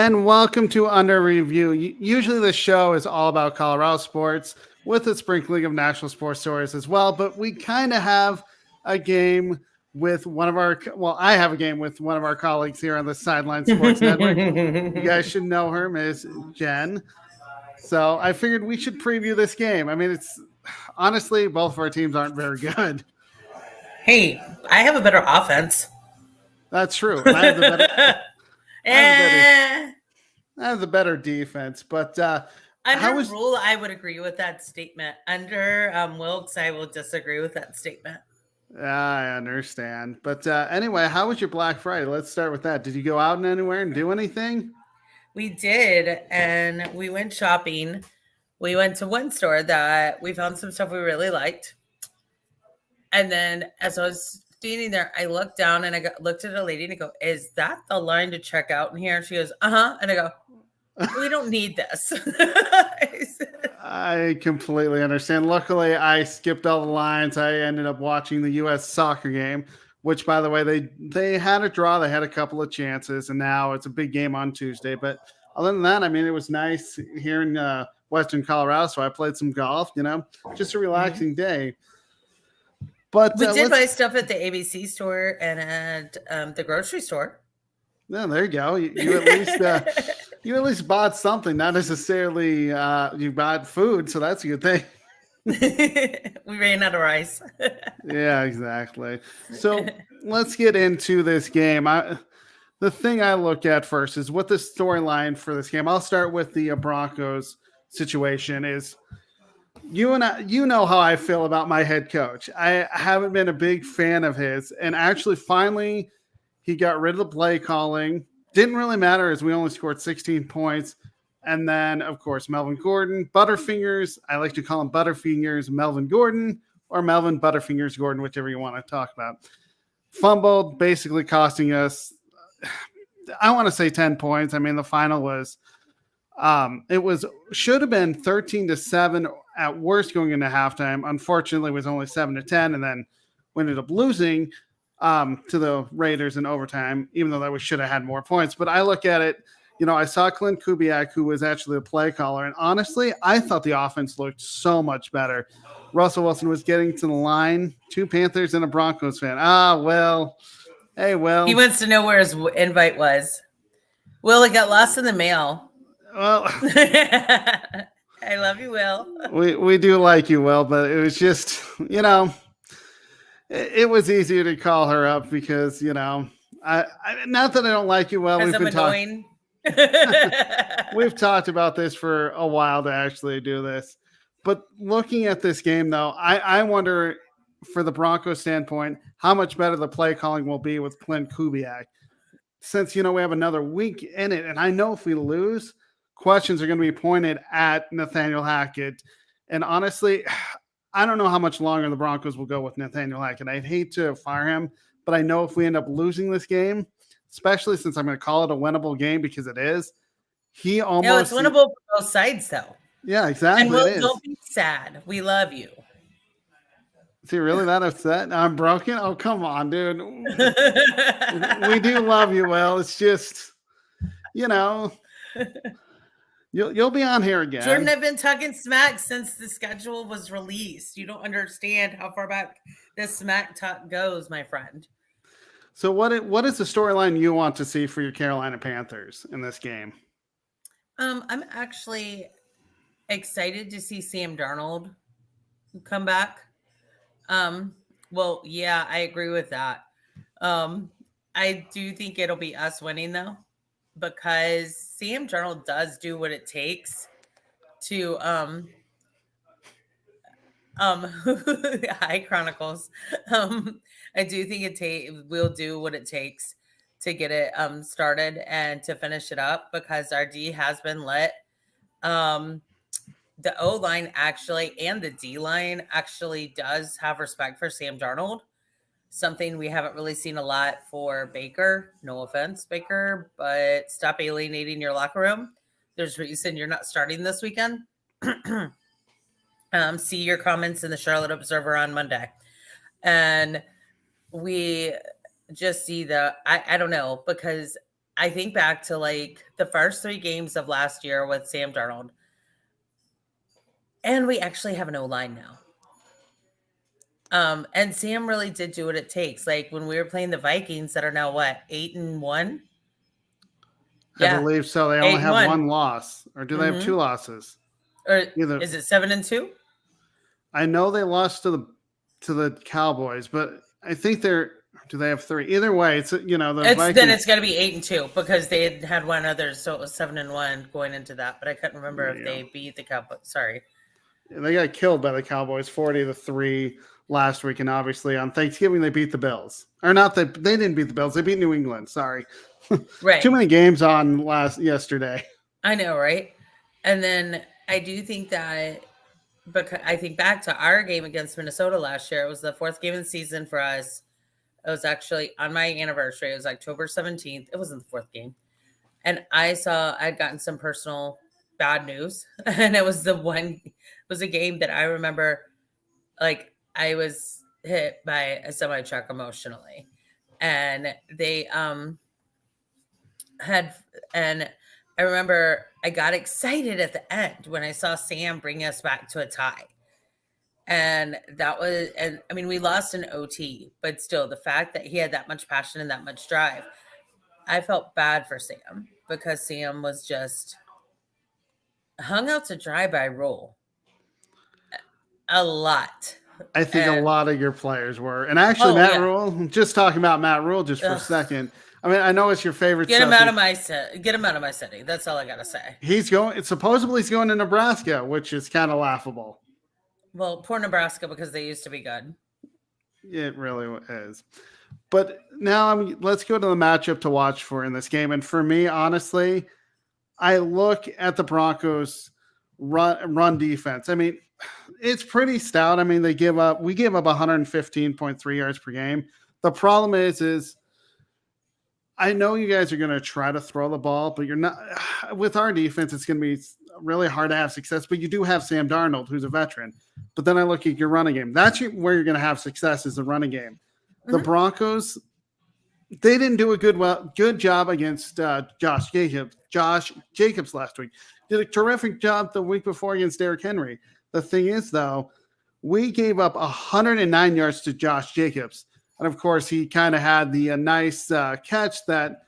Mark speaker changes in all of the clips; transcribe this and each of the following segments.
Speaker 1: And welcome to Under Review. Usually the show is all about Colorado sports with a sprinkling of national sports stories as well, but we kind of have a game with I have a game with one of our colleagues here on the Sideline Sports Network. You guys should know her, Ms. Jen. So I figured we should preview this game. I mean, it's honestly, both of our teams aren't very good.
Speaker 2: Hey, I have a better offense.
Speaker 1: That's true. And I have the better. I have the better defense, but
Speaker 2: under rule, I would agree with that statement. Under Wilkes, I will disagree with that statement.
Speaker 1: I understand, but anyway, how was your Black Friday? Let's start with that. Did you go out anywhere and do anything?
Speaker 2: We did, and we went shopping. We went to one store that we found some stuff we really liked, and then as I was standing there, I looked down and I looked at a lady and I go, "Is that the line to check out in here?" And she goes, "Uh-huh." And I go, "We don't need this."
Speaker 1: I completely understand. Luckily, I skipped all the lines. I ended up watching the U.S. soccer game, which, by the way, they had a draw. They had a couple of chances, and now it's a big game on Tuesday. But other than that, I mean, it was nice here in Western Colorado, so I played some golf, just a relaxing day. But
Speaker 2: we did buy stuff at the ABC store and at the grocery store.
Speaker 1: Yeah, there you go. You at least bought something, not necessarily you bought food, so that's a good thing.
Speaker 2: We ran out of rice.
Speaker 1: Yeah, exactly. So let's get into this game. The thing I look at first is what the storyline for this game. I'll start with the Broncos situation is. You know how I feel about my head coach. I haven't been a big fan of his, and actually, finally, he got rid of the play calling. Didn't really matter as we only scored 16 points. And then, of course, Melvin Gordon, Butterfingers. I like to call him Butterfingers Melvin Gordon or Melvin Butterfingers Gordon, whichever you want to talk about. Fumbled, basically costing us, I want to say 10 points. I mean, the final was, should have been 13-7 at worst going into halftime. Unfortunately, it was only 7-10, and then we ended up losing to the Raiders in overtime, even though that we should have had more points. But I look at it, I saw Clint Kubiak, who was actually a play caller, and honestly, I thought the offense looked so much better. Russell Wilson was getting to the line, 2 Panthers and a Broncos fan. Hey, Will.
Speaker 2: He wants to know where his invite was. Will, it got lost in the mail.
Speaker 1: Well,
Speaker 2: I love you, Will.
Speaker 1: We do like you, Will, but it was just, it was easier to call her up because, I not that I don't like you, Will. We've talked about this for a while to actually do this. But looking at this game, though, I wonder, for the Broncos standpoint, how much better the play calling will be with Clint Kubiak. Since, we have another week in it, and I know if we lose, questions are going to be pointed at Nathaniel Hackett. And honestly, I don't know how much longer the Broncos will go with Nathaniel Hackett. I'd hate to fire him, but I know if we end up losing this game, especially since I'm going to call it a winnable game because it is,
Speaker 2: it's winnable for both sides, though.
Speaker 1: Yeah, exactly.
Speaker 2: And don't be sad. We love you.
Speaker 1: Is he really that upset? I'm broken? Oh, come on, dude. We do love you, Will. It's just, You'll be on here again.
Speaker 2: Jordan, I've been talking smack since the schedule was released. You don't understand how far back this smack talk goes, my friend.
Speaker 1: So what is the storyline you want to see for your Carolina Panthers in this game?
Speaker 2: I'm actually excited to see Sam Darnold come back. Well, yeah, I agree with that. I do think it'll be us winning, though, because Sam Darnold does do what it takes to Hi Chronicles. I do think we'll do what it takes to get it started and to finish it up, because our D has been lit. The O-line actually and the D-line actually does have respect for Sam Darnold. Something we haven't really seen a lot for Baker. No offense, Baker, but stop alienating your locker room. There's a reason you're not starting this weekend. See your comments in the Charlotte Observer on Monday. And we just see I don't know, because I think back to like the first 3 games of last year with Sam Darnold. And we actually have an O-line now. And Sam really did do what it takes. Like when we were playing the Vikings that are now what, 8-1?
Speaker 1: I believe so. They only have
Speaker 2: 8-1.
Speaker 1: one loss, or do they have 2 losses?
Speaker 2: Or
Speaker 1: Either.
Speaker 2: is it 7-2?
Speaker 1: I know they lost to the Cowboys, but I think they're. Do they have 3? Either way, it's the Vikings.
Speaker 2: Then it's got to be 8-2 because they had one other, so it was 7-1 going into that. But I couldn't remember if they beat the Cowboys. Sorry,
Speaker 1: they got killed by the Cowboys, 40-3 last week, and obviously on Thanksgiving they beat the Bills. Or not that they didn't beat the Bills; they beat New England. Sorry,
Speaker 2: right.
Speaker 1: Too many games on yesterday.
Speaker 2: I know, right? And then I do think that because I think back to our game against Minnesota last year. It was the 4th game of the season for us. It was actually on my anniversary. It was October 17th. It wasn't the 4th game. And I'd gotten some personal bad news. And it was a game that I remember, like, I was hit by a semi truck emotionally. And they and I remember I got excited at the end when I saw Sam bring us back to a tie. And I mean, we lost an OT, but still the fact that he had that much passion and that much drive, I felt bad for Sam because Sam was just hung out to dry by Rule a lot.
Speaker 1: I think a lot of your players were. And actually, Matt Rule, just talking about Matt Rule just for a second. I mean, I know it's your favorite.
Speaker 2: Get him out of my city. That's all I got to say.
Speaker 1: Supposedly he's going to Nebraska, which is kind of laughable.
Speaker 2: Well, poor Nebraska because they used to be good.
Speaker 1: It really is. But now let's go to the matchup to watch for in this game. And for me, honestly, I look at the Broncos run defense. I mean, it's pretty stout. I mean, we give up 115.3 yards per game. The problem is I know you guys are going to try to throw the ball, but you're not. With our defense, it's going to be really hard to have success. But you do have Sam Darnold, who's a veteran. But then I look at your running game. That's where you're going to have success is the running game. Mm-hmm. The Broncos, they didn't do a good job against Josh Jacobs last week. Did a terrific job the week before against Derrick Henry. The thing is, though, we gave up 109 yards to Josh Jacobs. And, of course, he kind of had the nice catch that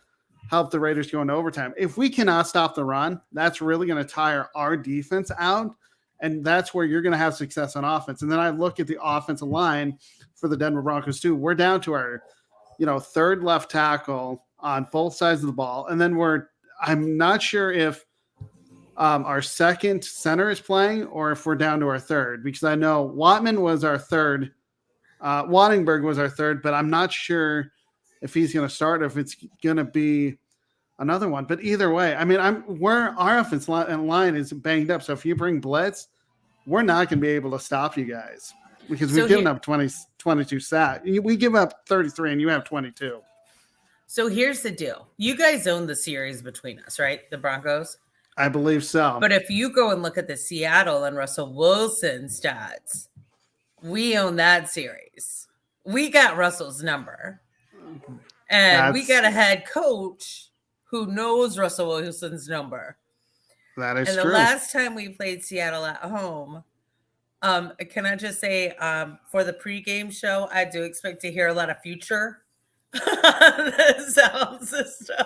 Speaker 1: helped the Raiders go into overtime. If we cannot stop the run, that's really going to tire our defense out, and that's where you're going to have success on offense. And then I look at the offensive line for the Denver Broncos, too. We're down to our, third left tackle on both sides of the ball. And then I'm not sure if our second center is playing or if we're down to our third, because I know Wattman was our third. Wattenberg was our third, but I'm not sure if he's going to start or if it's going to be another one. But either way, I mean, our offense line is banged up. So if you bring blitz, we're not going to be able to stop you guys because we've given up 22 sacks. We give up 33 and you have 22.
Speaker 2: So here's the deal. You guys own the series between us, right? The Broncos?
Speaker 1: I believe so.
Speaker 2: But if you go and look at the Seattle and Russell Wilson stats, we own that series. We got Russell's number. And we got a head coach who knows Russell Wilson's number.
Speaker 1: That is true.
Speaker 2: And the last time we played Seattle at home, can I just say, for the pregame show, I do expect to hear a lot of Future on the sound system.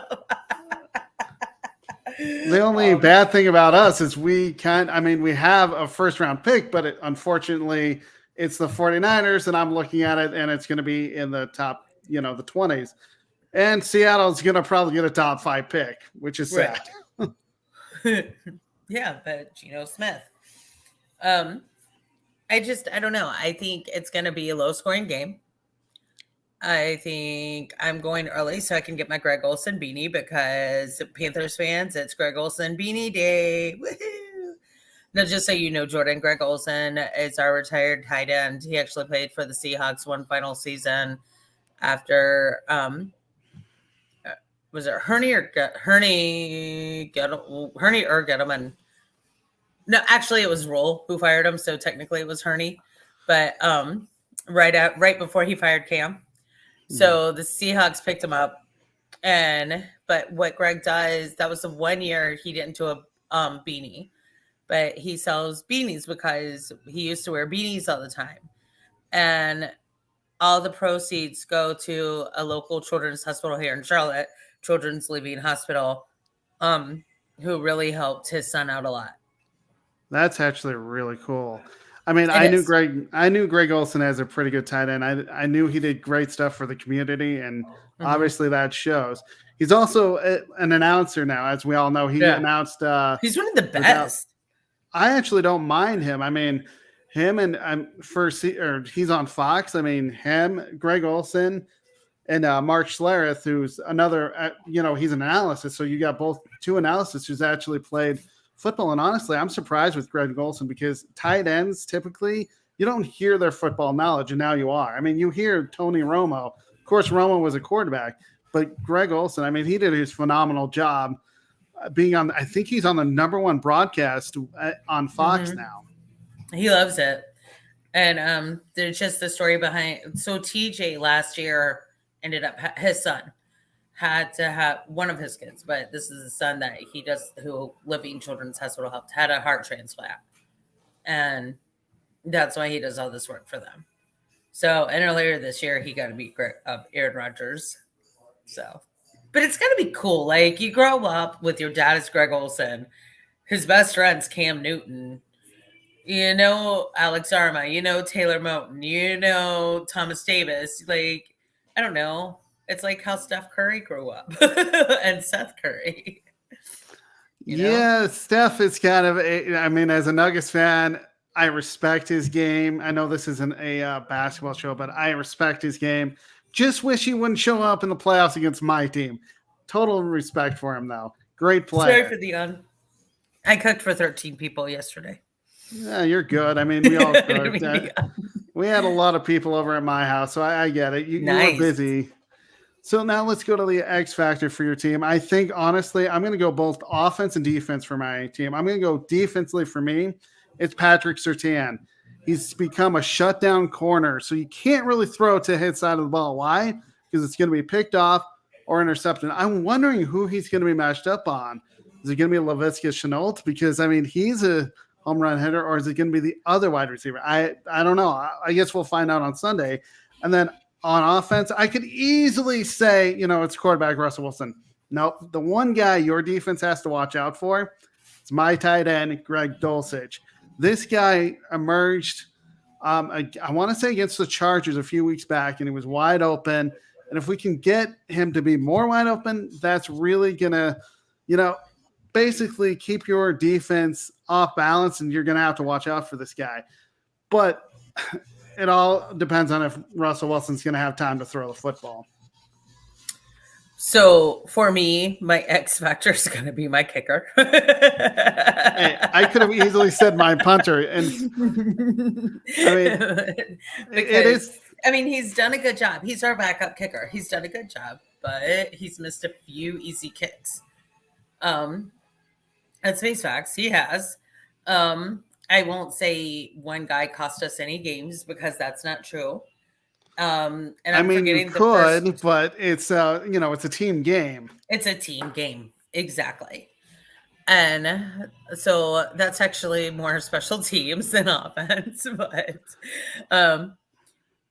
Speaker 1: The only bad thing about us is we have a first-round pick, but unfortunately – it's the 49ers, and I'm looking at it, and it's going to be in the top, the 20s. And Seattle's going to probably get a top 5 pick, which is sad.
Speaker 2: Right. Yeah, but Geno Smith. I don't know. I think it's going to be a low-scoring game. I think I'm going early so I can get my Greg Olsen beanie because Panthers fans, it's Greg Olsen beanie day. Woohoo! Now, just so you know, Jordan, Greg Olsen is our retired tight end. He actually played for the Seahawks one final season after, was it Hurney or Gettleman? No, actually, it was Roll who fired him, so technically it was Hurney. But right before he fired Cam. So the Seahawks picked him up, But what Greg does, that was the 1 year he didn't do a beanie, but he sells beanies because he used to wear beanies all the time. And all the proceeds go to a local children's hospital here in Charlotte, Children's Living Hospital, who really helped his son out a lot.
Speaker 1: That's actually really cool. I mean,
Speaker 2: It
Speaker 1: I
Speaker 2: is.
Speaker 1: knew Greg Olson as a pretty good tight end. I knew he did great stuff for the community, and obviously that shows. He's also an announcer now, as we all know. He announced.
Speaker 2: He's one of the best.
Speaker 1: I actually don't mind him. I mean, him and he's on Fox. I mean, him, Greg Olson, and Mark Schlereth, who's another. He's an analyst, so you got two analysts who's actually played football. And honestly, I'm surprised with Greg Olson because tight ends typically you don't hear their football knowledge, and now you are. I mean, you hear Tony Romo. Of course, Romo was a quarterback, but Greg Olson, I mean, he did his phenomenal job being on. I think he's on the #1 broadcast on Fox now.
Speaker 2: He loves it. And there's just the story behind. So TJ last year ended up his son had to have one of his kids, but this is the son that he does, who Living Children's Hospital helped, had a heart transplant. And that's why he does all this work for them. So, and earlier this year, he got to meet Aaron Rodgers. So, but it's got to be cool. Like, you grow up with your dad is Greg Olson, his best friend's Cam Newton, Alex Arma, Taylor Moton, Thomas Davis. Like, I don't know. It's like how Steph Curry grew up and Seth Curry.
Speaker 1: Yeah, Steph is kind of I mean, as a Nuggets fan, I respect his game. I know this isn't a basketball show, but I respect his game. Just wish he wouldn't show up in the playoffs against my team. Total respect for him, though. Great player.
Speaker 2: Sorry for the I cooked for 13 people yesterday.
Speaker 1: Yeah, you're good. I mean, we all cooked. We had a lot of people over at my house, so I get it. You were busy. So now let's go to the X factor for your team. I think, honestly, I'm going to go both offense and defense for my team. I'm going to go defensively for me. It's Patrick Surtain. He's become a shutdown corner, so you can't really throw to his side of the ball. Why? Because it's going to be picked off or intercepted. I'm wondering who he's going to be matched up on. Is it going to be Laviska Shenault? Because, I mean, he's a home run hitter, or is it going to be the other wide receiver? I don't know. I guess we'll find out on Sunday. And then on offense, I could easily say, it's quarterback Russell Wilson. Nope. The one guy your defense has to watch out for, it's my tight end, Greg Dulcich. This guy emerged, I want to say, against the Chargers a few weeks back, and he was wide open. And if we can get him to be more wide open, that's really going to, basically keep your defense off balance, and you're going to have to watch out for this guy. But it all depends on if Russell Wilson's going to have time to throw the football.
Speaker 2: So for me, my X factor is going to be my kicker.
Speaker 1: Hey, I could have easily said my punter, and I mean, it is.
Speaker 2: I mean, he's done a good job. He's our backup kicker. He's done a good job, but he's missed a few easy kicks. That's face facts. He has. I won't say one guy cost us any games because that's not true. And
Speaker 1: you could, but it's it's a team game.
Speaker 2: It's a team game, exactly. And so that's actually more special teams than offense. But on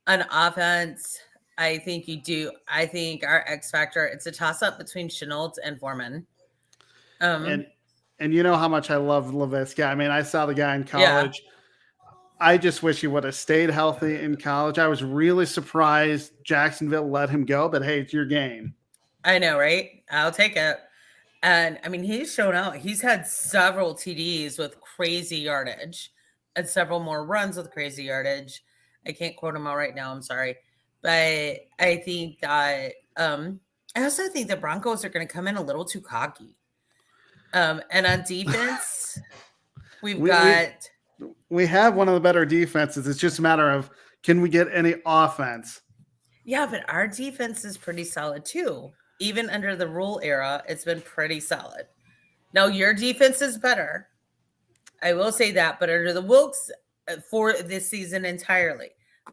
Speaker 2: offense, I think you do. I think our X factor, it's a toss up between Shenault and Foreman.
Speaker 1: And you know how much I love Laviska. I mean, I saw the guy in college. Yeah. I just wish he would have stayed healthy in college. I was really surprised Jacksonville let him go, but hey, it's your game.
Speaker 2: I know, right? I'll take it. And I mean, he's shown out. He's had several TDs with crazy yardage and several more runs with crazy yardage. I can't quote him all right now. I'm sorry. But I think that I also think the Broncos are going to come in a little too cocky. And on defense, we
Speaker 1: have one of the better defenses. It's just a matter of, can we get any offense?
Speaker 2: Yeah, but our defense is pretty solid too. Even under the rule era, it's been pretty solid. Now, your defense is better. I will say that, but under the Wilkes for this season entirely,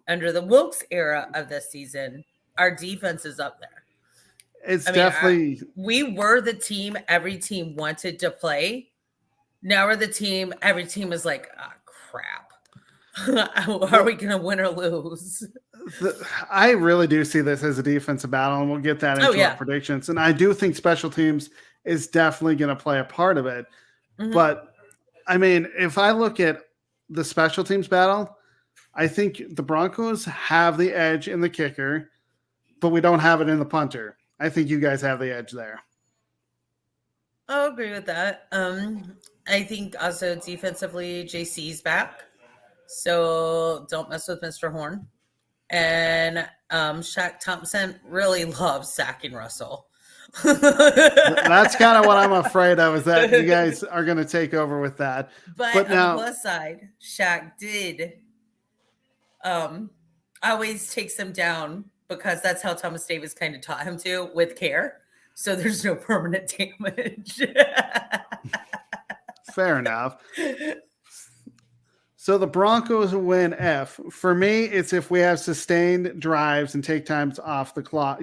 Speaker 2: under the Wilkes era of this season, our defense is up there.
Speaker 1: It's
Speaker 2: I mean,
Speaker 1: definitely
Speaker 2: we were the team every team wanted to play. Now we're the team every team is like, oh, crap. Are we going to win or lose?
Speaker 1: I really do see this as a defensive battle, and we'll get that into our predictions. And I do think special teams is definitely going to play a part of it.
Speaker 2: Mm-hmm.
Speaker 1: But I mean, if I look at the special teams battle, I think the Broncos have the edge in the kicker, but we don't have it in the punter. I think you guys have the edge there.
Speaker 2: I'll agree with that. I think also defensively, JC's back. So don't mess with Mr. Horn. And Shaq Thompson really loves sacking Russell.
Speaker 1: That's kind of what I'm afraid of, is that you guys are going to take over with that.
Speaker 2: But now, on the plus side, Shaq did always takes him down, because that's how Thomas Davis kind of taught him to, with care. So there's no permanent damage.
Speaker 1: Fair enough. So the Broncos win F. For me, it's if we have sustained drives and take time off the clock.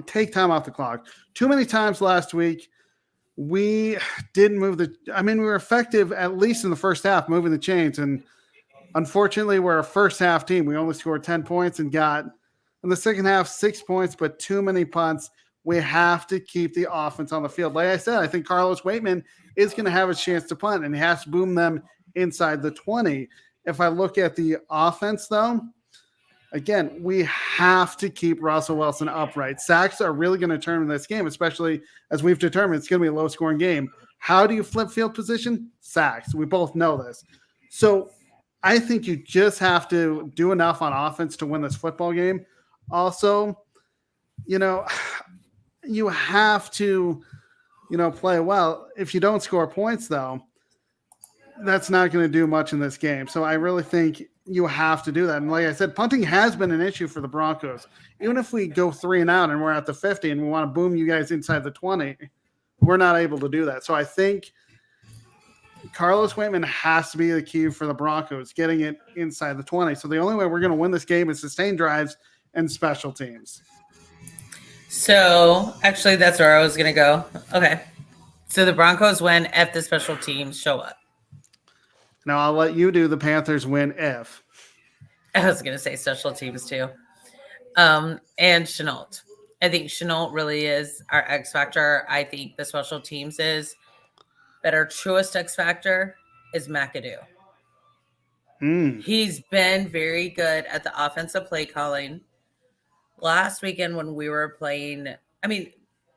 Speaker 1: Too many times last week, we didn't move we were effective at least in the first half, moving the chains. And unfortunately, we're a first half team. We only scored 10 points and got in the second half 6 points, but too many punts. We have to keep the offense on the field. Like I said, I think Carlos Waitman is going to have a chance to punt, and he has to boom them inside the 20. If I look at the offense, though, again, we have to keep Russell Wilson upright. Sacks are really going to turn in this game, especially as we've determined it's going to be a low-scoring game. How do you flip field position? Sacks. We both know this. So I think you just have to do enough on offense to win this football game. Also, you have to, play well. If you don't score points, though, that's not going to do much in this game. So I really think you have to do that. And like I said, punting has been an issue for the Broncos. Even if we go 3 and out and we're at the 50 and we want to boom you guys inside the 20, we're not able to do that. So I think Carlos Waitman has to be the key for the Broncos, getting it inside the 20. So the only way we're going to win this game is sustained drives and special teams.
Speaker 2: So actually, that's where I was going to go. Okay. So the Broncos win if the special teams show up.
Speaker 1: Now I'll let you do the Panthers win if.
Speaker 2: I was going to say special teams too. And Chenault. I think Chenault really is our X factor. I think the special teams is. But our truest X factor is McAdoo. He's been very good at the offensive play calling. Last weekend when we were playing,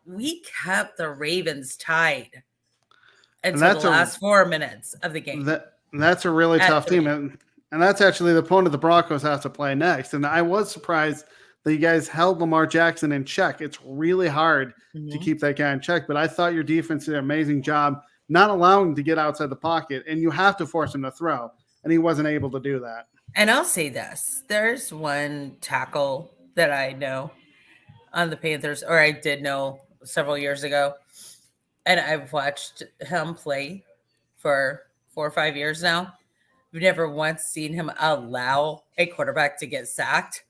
Speaker 2: we kept the Ravens tied until the last 4 minutes of the game.
Speaker 1: That's a really tough team. And that's actually the opponent the Broncos have to play next. And I was surprised that you guys held Lamar Jackson in check. It's really hard to keep that guy in check. But I thought your defense did an amazing job not allowing him to get outside the pocket. And you have to force him to throw. And he wasn't able to do that.
Speaker 2: And I'll say this. There's one tackle that I know on the Panthers, or I did know several years ago. And I've watched him play for 4 or 5 years now. I've never once seen him allow a quarterback to get sacked.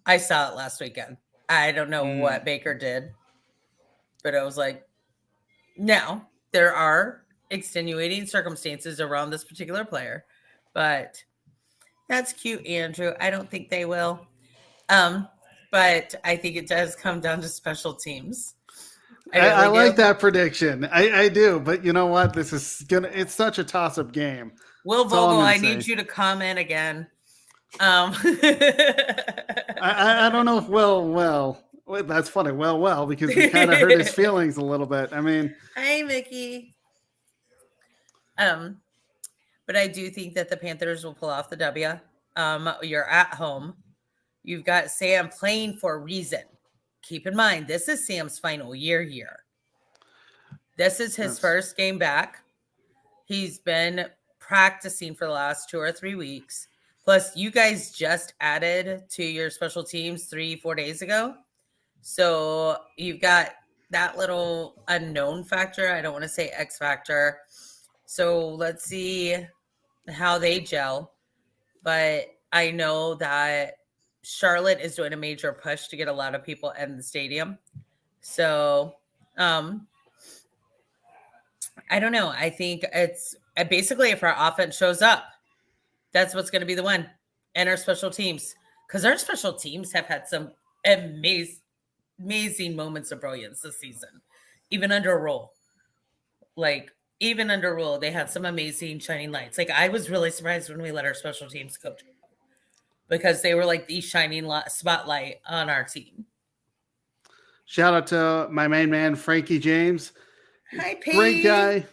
Speaker 2: I saw it last weekend. I don't know what Baker did, but I was like, now there are extenuating circumstances around this particular player, but that's cute, Andrew. I don't think they will. But I think it does come down to special teams.
Speaker 1: I like that prediction. I do, but you know what? It's such a toss-up game.
Speaker 2: Will Vogel, I need you to comment again.
Speaker 1: I don't know if well, that's funny. Well, because we kind of hurt his feelings a little bit.
Speaker 2: Hi, Mickey. But I do think that the Panthers will pull off the W. You're at home. You've got Sam playing for a reason. Keep in mind, this is Sam's final year here. This is his first game back. He's been practicing for the last 2 or 3 weeks. Plus, you guys just added to your special teams 3-4 days ago. So you've got that little unknown factor. I don't want to say X factor. So let's see how they gel. But I know that Charlotte is doing a major push to get a lot of people in the stadium. So, I don't know. I think it's basically if our offense shows up, that's what's going to be the one. And our special teams, because our special teams have had some amazing moments of brilliance this season, even under Roll. Even under Roll, they had some amazing shining lights. Like I was really surprised when we let our special teams coach because they were like the shining spotlight on our team.
Speaker 1: Shout out to my main man, Frankie James.
Speaker 2: Hi, Pete.
Speaker 1: Great guy.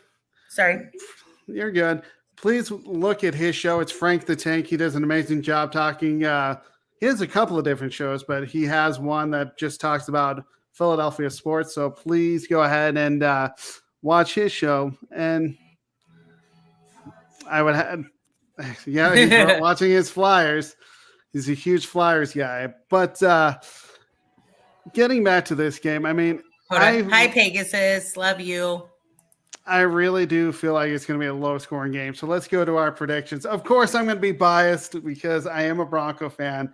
Speaker 2: Sorry.
Speaker 1: You're good. Please look at his show. It's Frank the Tank. He does an amazing job talking. He has a couple of different shows, but he has one that just talks about Philadelphia sports. So please go ahead and watch his show. And I would have, he's watching his Flyers. He's a huge Flyers guy. But getting back to this game, I mean,
Speaker 2: hi, Pegasus. Love you.
Speaker 1: I really do feel like it's going to be a low-scoring game. So let's go to our predictions. Of course, I'm going to be biased because I am a Bronco fan.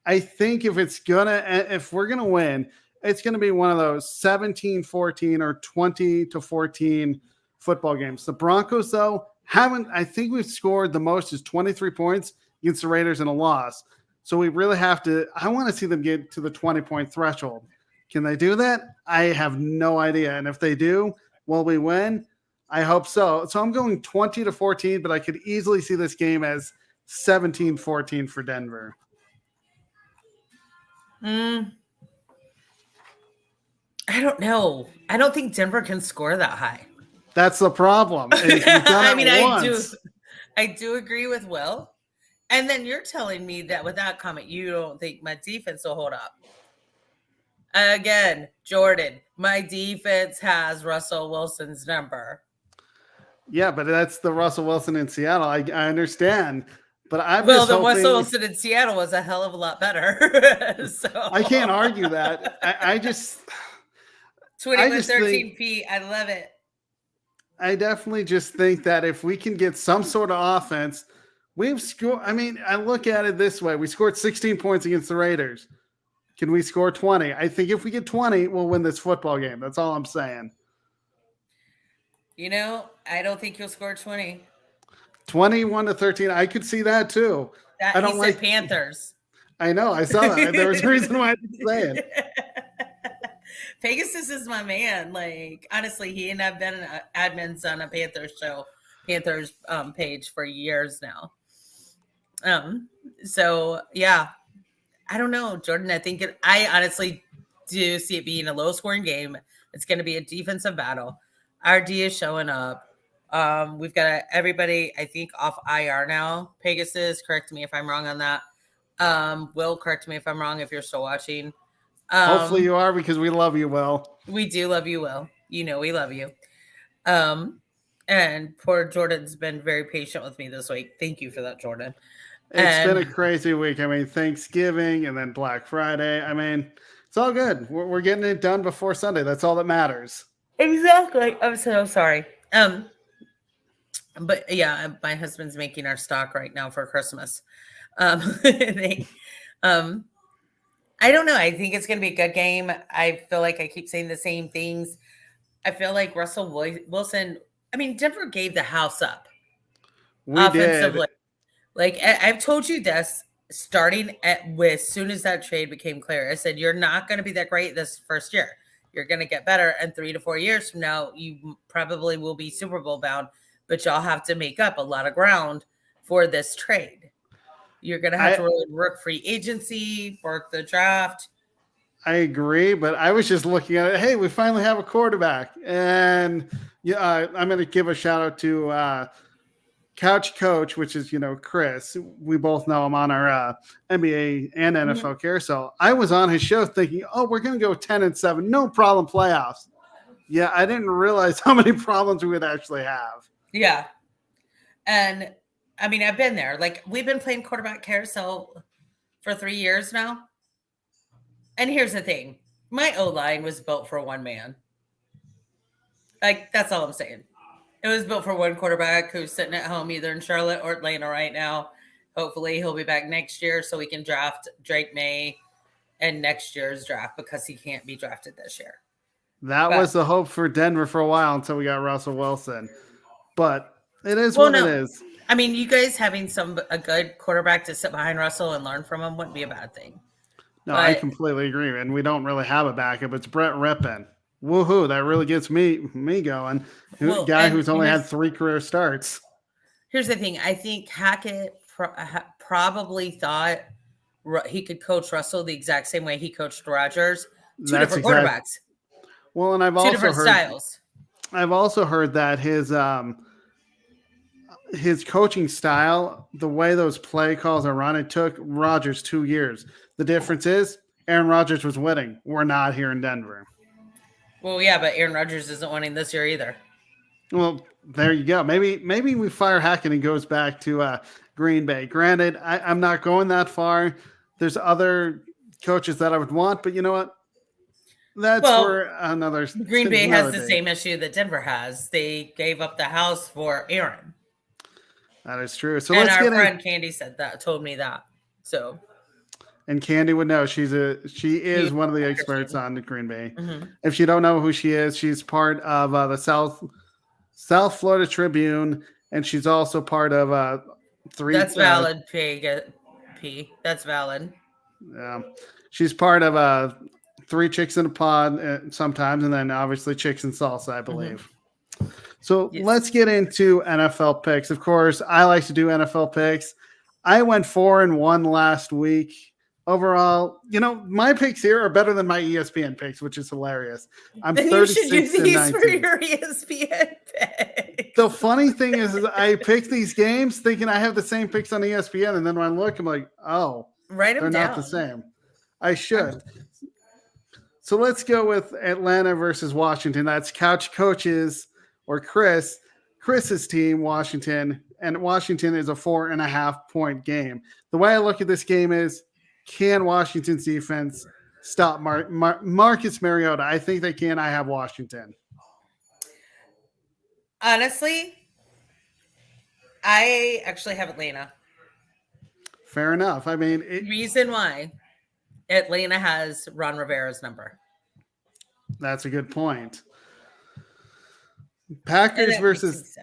Speaker 1: I think if we're going to win, it's going to be one of those 17-14 or 20-14 football games. The Broncos, though, I think we've scored the most is 23 points against the Raiders in a loss. So we really have to – I want to see them get to the 20-point threshold. Can they do that? I have no idea. And if they do, will we win? I hope so. So I'm going 20-14, but I could easily see this game as 17-14 for Denver.
Speaker 2: I don't know. I don't think Denver can score that high.
Speaker 1: That's the problem.
Speaker 2: I do agree with Will. And then you're telling me that with that comment, you don't think my defense will hold up. Again, Jordan, my defense has Russell Wilson's number.
Speaker 1: Yeah, but that's the Russell Wilson in Seattle. I understand. But
Speaker 2: the Russell Wilson in Seattle was a hell of a lot better. So
Speaker 1: I can't argue that. I just
Speaker 2: 21-13 Pete. I love it.
Speaker 1: I definitely just think that if we can get some sort of offense, we've scored. I mean, I look at it this way. We scored 16 points against the Raiders. Can we score 20? I think if we get 20, we'll win this football game. That's all I'm saying.
Speaker 2: You know, I don't think you'll score 20.
Speaker 1: 21-13. I could see that too.
Speaker 2: I don't like Panthers.
Speaker 1: I know. I saw that. There was a reason why I didn't say it.
Speaker 2: Pegasus is my man. Like, honestly, he and I've been admins on a Panthers page for years now. So yeah, I don't know, Jordan. I honestly do see it being a low scoring game. It's going to be a defensive battle. Our D is showing up. We've got everybody, I think, off IR now. Pegasus, correct me if I'm wrong on that. Will, correct me if I'm wrong if you're still watching.
Speaker 1: Hopefully you are, because we love you, Will.
Speaker 2: We do love you, Will. You know we love you. And poor Jordan's been very patient with me this week. Thank you for that, Jordan.
Speaker 1: It's been a crazy week. I mean, Thanksgiving and then Black Friday. I mean, it's all good. We're getting it done before Sunday. That's all that matters.
Speaker 2: Exactly. I'm so sorry. But yeah, my husband's making our stock right now for Christmas. I don't know. I think it's going to be a good game. I feel like I keep saying the same things. I feel like Russell Wilson, I mean, Denver gave the house up.
Speaker 1: We offensively.
Speaker 2: Did. Like, I've told you this starting as soon as that trade became clear. I said, you're not going to be that great this first year. You're going to get better. And 3 to 4 years from now, you probably will be Super Bowl bound, but y'all have to make up a lot of ground for this trade. You're going to have to really work free agency, work the draft.
Speaker 1: I agree, but I was just looking at it. Hey, we finally have a quarterback. And I'm going to give a shout out to Couch Coach, which is, Chris. We both know him on our NBA and NFL carousel. I was on his show thinking, we're going to go 10-7. No problem, playoffs. Yeah, I didn't realize how many problems we would actually have.
Speaker 2: Yeah. And I mean, I've been there. Like, we've been playing quarterback carousel for 3 years now. And here's the thing. My O-line was built for one man. Like, that's all I'm saying. It was built for one quarterback who's sitting at home either in Charlotte or Atlanta right now. Hopefully he'll be back next year so we can draft Drake May in next year's draft because he can't be drafted this year.
Speaker 1: That
Speaker 2: But
Speaker 1: was the hope for Denver for a while until we got Russell Wilson. But it is
Speaker 2: well,
Speaker 1: what it
Speaker 2: no,
Speaker 1: is.
Speaker 2: I mean, you guys having a good quarterback to sit behind Russell and learn from him wouldn't be a bad thing.
Speaker 1: No, I
Speaker 2: But
Speaker 1: completely agree. And we don't really have a backup. It's Brett Rippon. Woohoo. That really gets me going.
Speaker 2: well,
Speaker 1: Guy
Speaker 2: and
Speaker 1: who's only had 3 career starts.
Speaker 2: here's the thing. I think Hackett probably thought he could coach Russell the exact same way he coached Rodgers. Two
Speaker 1: That's
Speaker 2: different
Speaker 1: exact.
Speaker 2: quarterbacks,
Speaker 1: Well, and I've
Speaker 2: two
Speaker 1: also
Speaker 2: different
Speaker 1: heard
Speaker 2: styles.
Speaker 1: that his coaching style, the way those play calls are run, it took Rodgers 2 years. The difference is Aaron Rodgers was winning. We're not here in Denver.
Speaker 2: Well, yeah, but Aaron Rodgers isn't winning this year either.
Speaker 1: Well, there you go. Maybe we fire Hackett and he goes back to Green Bay. Granted, I'm not going that far. There's other coaches that I would want, but you know what? That's for another.
Speaker 2: Green Bay has the same issue that Denver has. They gave up the house for Aaron.
Speaker 1: That is true. So
Speaker 2: and our friend Candy told me that. So,
Speaker 1: and Candy would know. She is one of the experts on the Green Bay.
Speaker 2: Mm-hmm.
Speaker 1: If you don't know who she is, she's part of the South Florida Tribune, and she's also part of 3.
Speaker 2: That's valid, P. That's valid.
Speaker 1: She's part of 3 Chicks in a Pod sometimes, and then obviously Chicks in Salsa, I believe. Mm-hmm. So let's get into NFL picks. Of course, I like to do NFL picks. I went 4-1 last week. Overall, my picks here are better than my ESPN picks, which is hilarious. I'm 36
Speaker 2: you should use these for your ESPN picks.
Speaker 1: The funny thing is I picked these games thinking I have the same picks on ESPN, and then when I look, I'm like, oh, they're not the same. I should. So let's go with Atlanta versus Washington. That's Couch Coaches or Chris's team, Washington, and Washington is a 4.5-point game. The way I look at this game is, can Washington's defense stop Marcus Mariota? I think they can. I have Washington.
Speaker 2: Honestly, I actually have Atlanta.
Speaker 1: Fair enough. I mean,
Speaker 2: reason why Atlanta has Ron Rivera's number.
Speaker 1: That's a good point. Packers versus.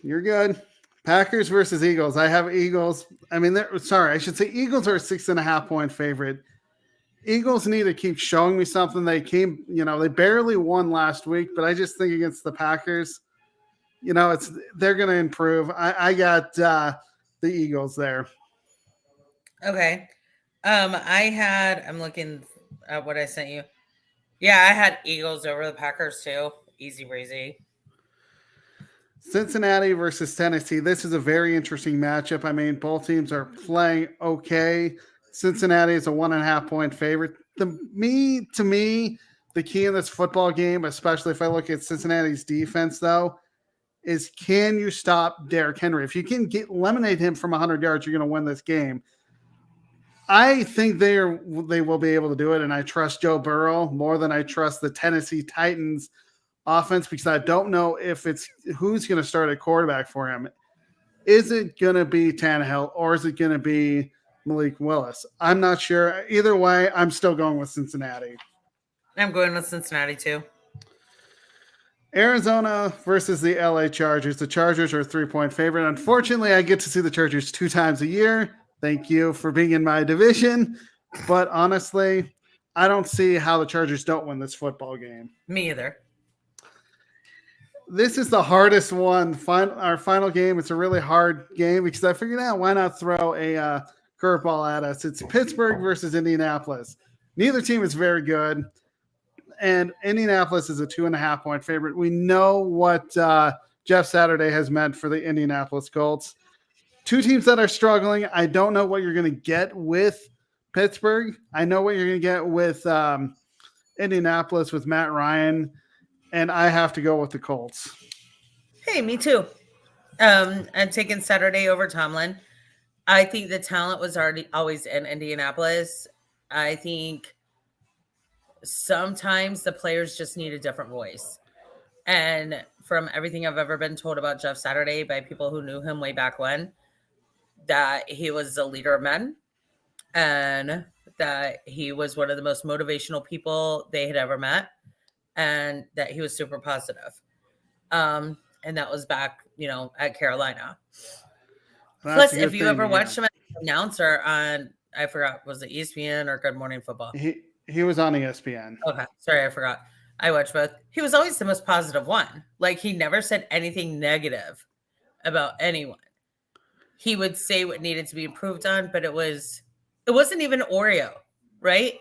Speaker 1: You're good. Packers versus Eagles. I have Eagles. I mean, I should say Eagles are a 6.5-point favorite. Eagles need to keep showing me something. They they barely won last week, but I just think against the Packers, they're going to improve. I got the Eagles there.
Speaker 2: Okay. I'm looking at what I sent you. Yeah, I had Eagles over the Packers too. Easy breezy.
Speaker 1: Cincinnati versus Tennessee. This is a very interesting matchup. I mean, both teams are playing okay. Cincinnati is a 1.5-point favorite. To me, the key in this football game, especially if I look at Cincinnati's defense, though, is can you stop Derrick Henry? If you can eliminate him from 100 yards, you're going to win this game. I think they will be able to do it, and I trust Joe Burrow more than I trust the Tennessee Titans offense because I don't know if it's who's going to start at quarterback for him. Is it going to be Tannehill or is it going to be Malik Willis? I'm not sure. Either way, I'm still going with Cincinnati.
Speaker 2: I'm going with Cincinnati too.
Speaker 1: Arizona versus the LA Chargers. The Chargers are a 3-point favorite. Unfortunately, I get to see the Chargers 2 times a year. Thank you for being in my division. But honestly, I don't see how the Chargers don't win this football game.
Speaker 2: Me either.
Speaker 1: This is the hardest one. Our final game. It's a really hard game because I figured out why not throw a curveball at us. It's Pittsburgh versus Indianapolis. Neither team is very good. And Indianapolis is a 2.5-point favorite. We know what Jeff Saturday has meant for the Indianapolis Colts. 2 teams that are struggling. I don't know what you're going to get with Pittsburgh. I know what you're going to get with Indianapolis with Matt Ryan, and I have to go with the Colts.
Speaker 2: Hey, me too. I'm taking Saturday over Tomlin. I think the talent was always in Indianapolis. I think sometimes the players just need a different voice. And from everything I've ever been told about Jeff Saturday by people who knew him way back when, that he was a leader of men. And that he was one of the most motivational people they had ever met, and that he was super positive. And that was back, at Carolina.
Speaker 1: That's
Speaker 2: Plus,
Speaker 1: a
Speaker 2: if
Speaker 1: good
Speaker 2: you
Speaker 1: thing
Speaker 2: ever
Speaker 1: to
Speaker 2: watched
Speaker 1: hear.
Speaker 2: him as an announcer on, I forgot, was it ESPN or Good Morning Football?
Speaker 1: He was on ESPN.
Speaker 2: Okay, sorry, I forgot. I watched both. He was always the most positive one. Like, he never said anything negative about anyone. He would say what needed to be improved on, but it wasn't even Oreo, right?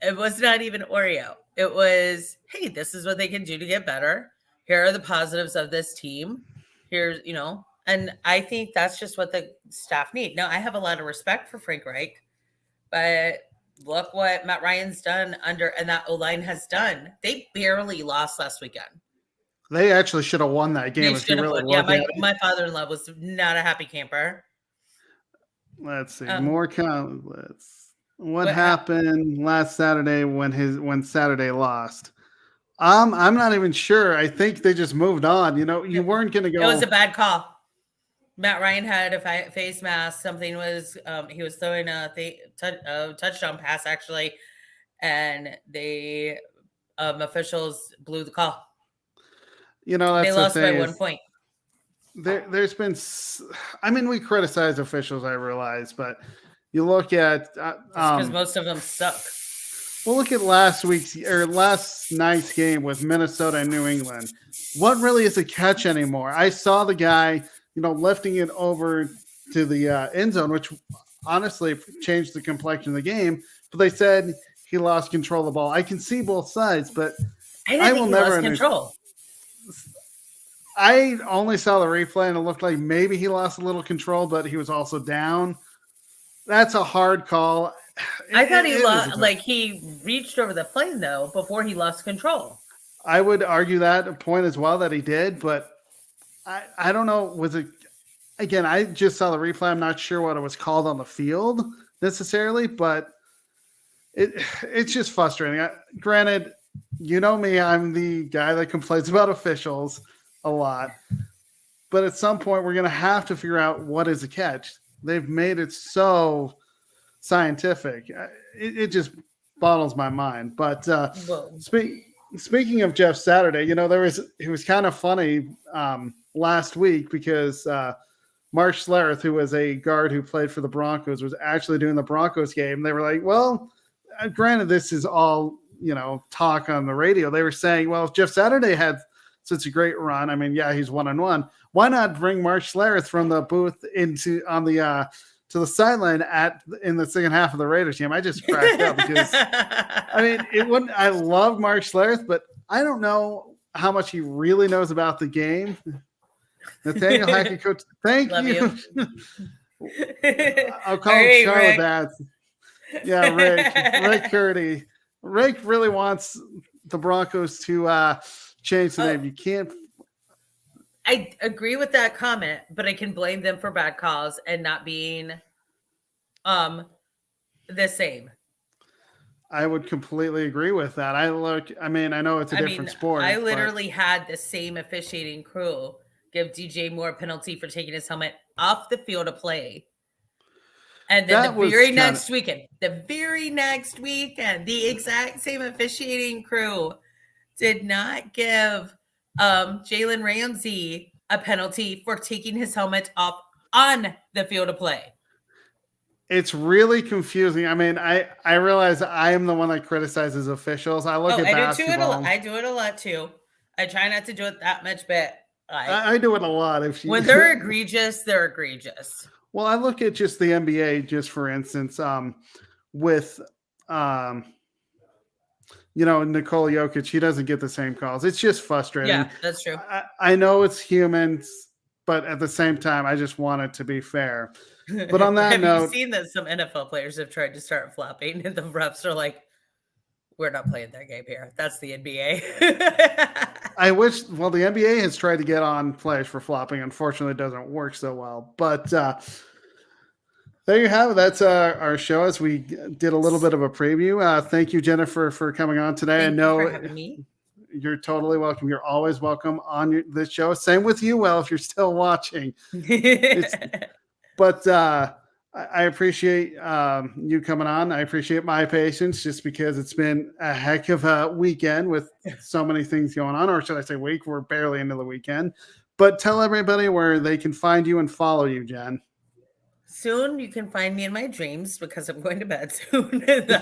Speaker 2: It was not even Oreo. It was, hey, this is what they can do to get better. Here are the positives of this team. Here's, and I think that's just what the staff need. Now, I have a lot of respect for Frank Reich, but look what Matt Ryan's done and that O-line has done. They barely lost last weekend.
Speaker 1: They actually should have won that game
Speaker 2: They
Speaker 1: if you really
Speaker 2: won.
Speaker 1: look
Speaker 2: Yeah,
Speaker 1: at it.
Speaker 2: my father-in-law was not a happy camper.
Speaker 1: Let's see. More comments. What happened
Speaker 2: happened
Speaker 1: last Saturday when Saturday lost? I'm not even sure. I think they just moved on. You weren't going to go.
Speaker 2: It was a bad call. Matt Ryan had a face mask. Something was he was throwing a touchdown pass actually, and the officials blew the call.
Speaker 1: That's
Speaker 2: they
Speaker 1: the
Speaker 2: lost by
Speaker 1: thing
Speaker 2: 1 point.
Speaker 1: There's been. We criticize officials, I realize, but you look at
Speaker 2: because most of them suck.
Speaker 1: Well, look at last night's game with Minnesota and New England. What really is a catch anymore? I saw the guy, lifting it over to the end zone, which honestly changed the complexion of the game. But they said he lost control of the ball. I can see both sides, but
Speaker 2: I will never lost control.
Speaker 1: I only saw the replay, and it looked like maybe he lost a little control, but he was also down. That's a hard call.
Speaker 2: I thought he lost, he reached over the plane though before he lost control.
Speaker 1: I would argue that point as well that he did, but I don't know. Was it again? I just saw the replay. I'm not sure what it was called on the field necessarily, but it's just frustrating. Granted, you know me, I'm the guy that complains about officials a lot, but at some point we're going to have to figure out what is a catch. They've made it so scientific. It just boggles my mind. But speaking of Jeff Saturday, it was kind of funny last week because Marsh Schlereth, who was a guard who played for the Broncos, was actually doing the Broncos game. They were like, well, granted, this is all, talk on the radio. They were saying, well, if Jeff Saturday had such a great run, he's 1-1. Why not bring Marsh Schlereth from the booth to the sideline in the second half of the Raiders game? I just cracked up because it wouldn't. I love Mark Schlereth, but I don't know how much he really knows about the game. Nathaniel Hackett, coach, thank you. I'll call him Charlotte Bats. Yeah, Rick Curdy. Rick really wants the Broncos to change the name. You can't.
Speaker 2: I agree with that comment, but I can blame them for bad calls and not being the same.
Speaker 1: I would completely agree with that. I know it's a different sport.
Speaker 2: I literally had the same officiating crew give DJ Moore a penalty for taking his helmet off the field of play. And then the very next weekend, the exact same officiating crew did not give Jalen Ramsey a penalty for taking his helmet off on the field of play.
Speaker 1: It's really confusing. I realize I am the one that criticizes officials. I look at basketball.
Speaker 2: I do it a lot too. I try not to do it that much, but
Speaker 1: I do it a lot.
Speaker 2: When they're egregious, they're egregious.
Speaker 1: Well, I look at just the NBA, just for instance, with Nikola Jokic, he doesn't get the same calls. It's just frustrating.
Speaker 2: Yeah, that's true.
Speaker 1: I know it's humans, but at the same time, I just want it to be fair. But on that note,
Speaker 2: have you seen that some NFL players have tried to start flopping and the refs are like, we're not playing that game here. That's the NBA.
Speaker 1: I wish, the NBA has tried to get on players for flopping. Unfortunately, it doesn't work so well. But there you have it. That's our show as we did a little bit of a preview. Thank you, Jennifer, for coming on today.
Speaker 2: Thank you for having me.
Speaker 1: You're totally welcome. You're always welcome on this show. Same with you, if you're still watching. But I appreciate you coming on. I appreciate my patience just because it's been a heck of a weekend with so many things going on, or should I say week? We're barely into the weekend. But tell everybody where they can find you and follow you, Jen.
Speaker 2: Soon you can find me in my dreams because I'm going to bed soon. That's the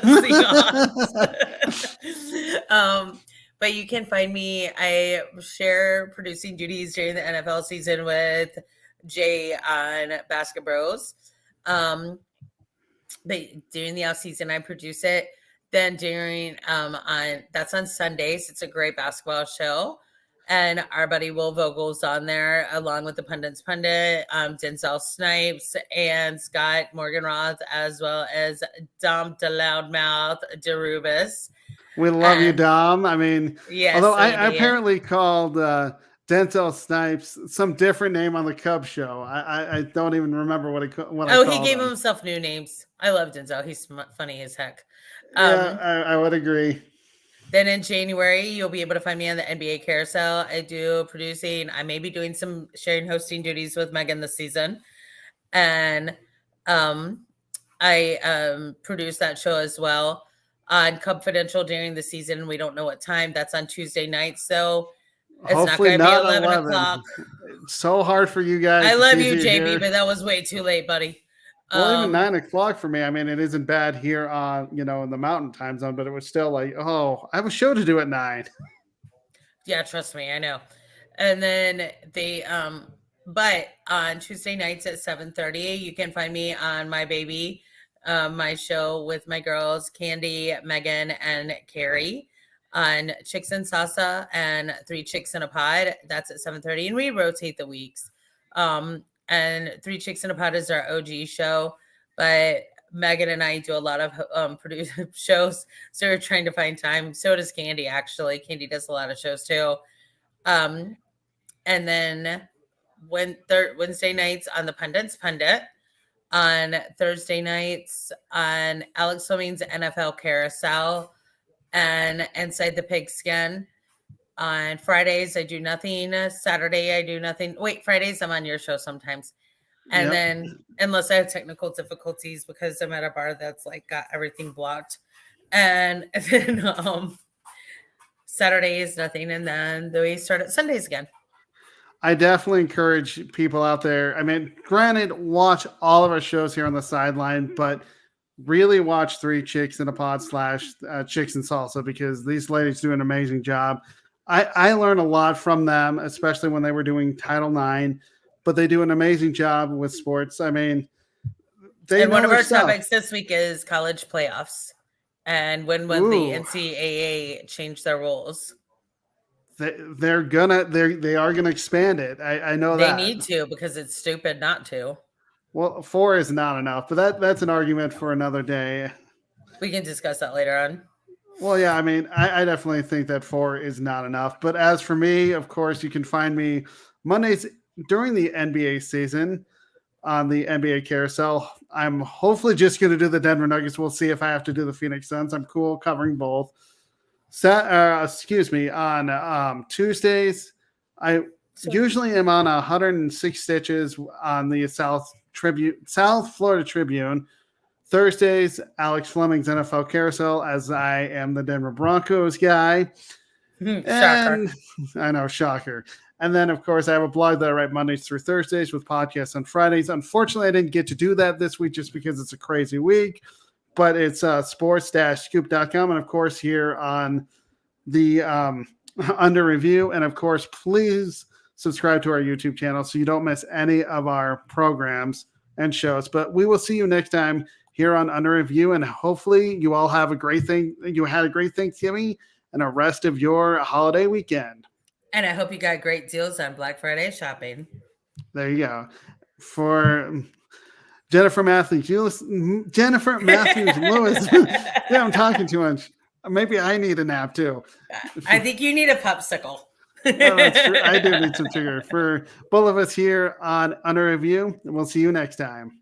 Speaker 2: odds. But you can find me. I share producing duties during the NFL season with Jay on Basket Bros. But during the off season, I produce it. Then during on that's on Sundays. It's a great basketball show. And our buddy Will Vogel's on there, along with the pundits pundit, Denzel Snipes, and Scott Morganroth, as well as Dom DeLoudmouth DeRubis.
Speaker 1: We love you, Dom. I mean,
Speaker 2: Yes,
Speaker 1: although
Speaker 2: we
Speaker 1: I
Speaker 2: do.
Speaker 1: apparently called Denzel Snipes some different name on the Cubs show. I don't even remember what I called
Speaker 2: he gave
Speaker 1: him.
Speaker 2: himself new names. I love Denzel. He's funny as heck.
Speaker 1: Yeah, I would agree.
Speaker 2: Then in January, you'll be able to find me on the NBA Carousel. I do producing. I may be doing some sharing hosting duties with Megan this season. And I produce that show as well on Confidential during the season. We don't know what time. That's on Tuesday nights. So it's
Speaker 1: Hopefully
Speaker 2: not going to be 11 o'clock.
Speaker 1: It's so hard for you guys.
Speaker 2: I love you, JB, but that was way too late, buddy.
Speaker 1: Well, even 9 o'clock for me. I mean, it isn't bad here on, in the mountain time zone, but it was still like, oh, I have a show to do at 9.
Speaker 2: Yeah, trust me, I know. And then but on Tuesday nights at 7:30, you can find me on My Baby, my show with my girls, Candy, Megan, and Carrie, on Chicks and Salsa and Three Chicks in a Pod. That's at 7:30, and we rotate the weeks. And Three Chicks in a Pod is our OG show, but Megan and I do a lot of produce shows, so we're trying to find time. So does Candy, actually. Candy does a lot of shows too. And then Wednesday nights on the Pundits Pundit, on Thursday nights on Alex Fleming's NFL Carousel, and Inside the Pigskin. On Fridays, I do nothing. Saturday, I do nothing. Wait, Fridays, I'm on your show sometimes. And then, unless I have technical difficulties because I'm at a bar that's like got everything blocked. And then Saturday is nothing. And then we start at Sundays again.
Speaker 1: I definitely encourage people out there. I mean, granted, watch all of our shows here on the sideline, but really watch Three Chicks in a Pod / Chicks and Salsa, because these ladies do an amazing job. I learned a lot from them, especially when they were doing Title IX, but they do an amazing job with sports. I mean,
Speaker 2: and one of our topics this week is college playoffs, and when the NCAA changed their rules.
Speaker 1: They are gonna expand it. I know
Speaker 2: they
Speaker 1: that
Speaker 2: they need to, because it's stupid not to.
Speaker 1: Well, 4 is not enough, but that's an argument for another day.
Speaker 2: We can discuss that later on.
Speaker 1: Well, yeah, I mean, I definitely think that 4 is not enough. But as for me, of course, you can find me Mondays during the NBA season on the NBA Carousel. I'm hopefully just going to do the Denver Nuggets. We'll see if I have to do the Phoenix Suns. I'm cool covering both. On Tuesdays, I usually am on 106 Stitches on the South Florida Tribune. Thursdays, Alex Fleming's NFL Carousel, as I am the Denver Broncos guy.
Speaker 2: Shocker.
Speaker 1: I know, shocker. And then, of course, I have a blog that I write Mondays through Thursdays with podcasts on Fridays. Unfortunately, I didn't get to do that this week just because it's a crazy week. But it's sports-scoop.com. And, of course, here on the Under Review. And, of course, please subscribe to our YouTube channel so you don't miss any of our programs and shows. But we will see you next time here on Under Review, and hopefully you all have a great thing. You had a great Thanksgiving and a rest of your holiday weekend.
Speaker 2: And I hope you got great deals on Black Friday shopping.
Speaker 1: There you go. For Jennifer Matthews Lewis. Yeah, I'm talking too much. Maybe I need a nap too.
Speaker 2: I think you need a popsicle.
Speaker 1: Oh, that's true. I do need some sugar. For both of us here on Under Review, and we'll see you next time.